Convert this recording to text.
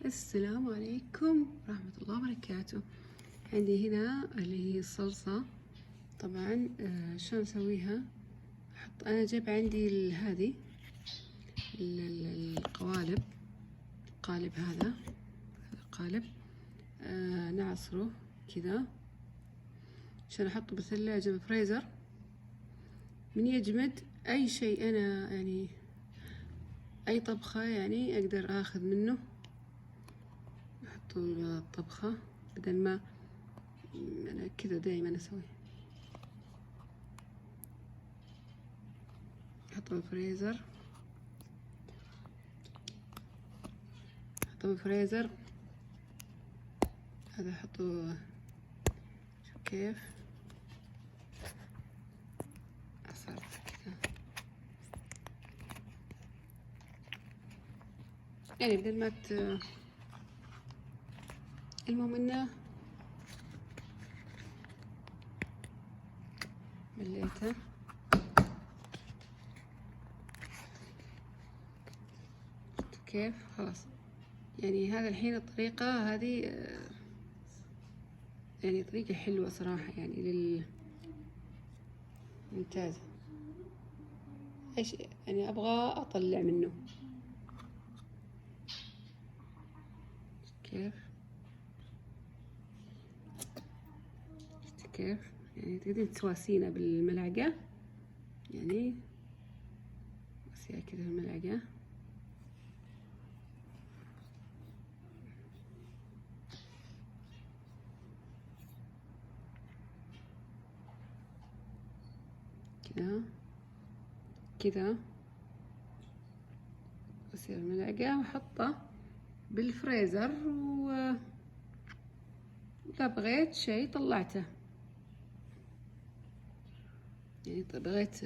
السلام عليكم ورحمة الله وبركاته. عندي هنا اللي هي الصلصة. طبعا شلون اسويها؟ انا جايب عندي هذه القوالب، القالب هذا القالب نعصره كذا عشان احطه بالثلاجة بالفريزر. من يجمد اي شيء انا يعني اي طبخة يعني اقدر اخذ منه احطه الطبخة بدل ما انا كذا دايما اسوي. احطه بالفريزر، احطه بالفريزر. هذا احطه شوف كيف عصرت كذا، يعني بدل ما المهم انه مليته. كيف خلاص يعني هذا الحين الطريقة هذه يعني طريقة حلوة صراحة، يعني ممتازة. ايش يعني ابغى اطلع منه كيف كيف يعني تقدرين تسواسينه بالملعقة، يعني واسيها كذا بالملعقة كذا كذا، واسيها بالملعقة واحطه بالفريزر. وإذا بغيت شيء طلعته، يعني بغيت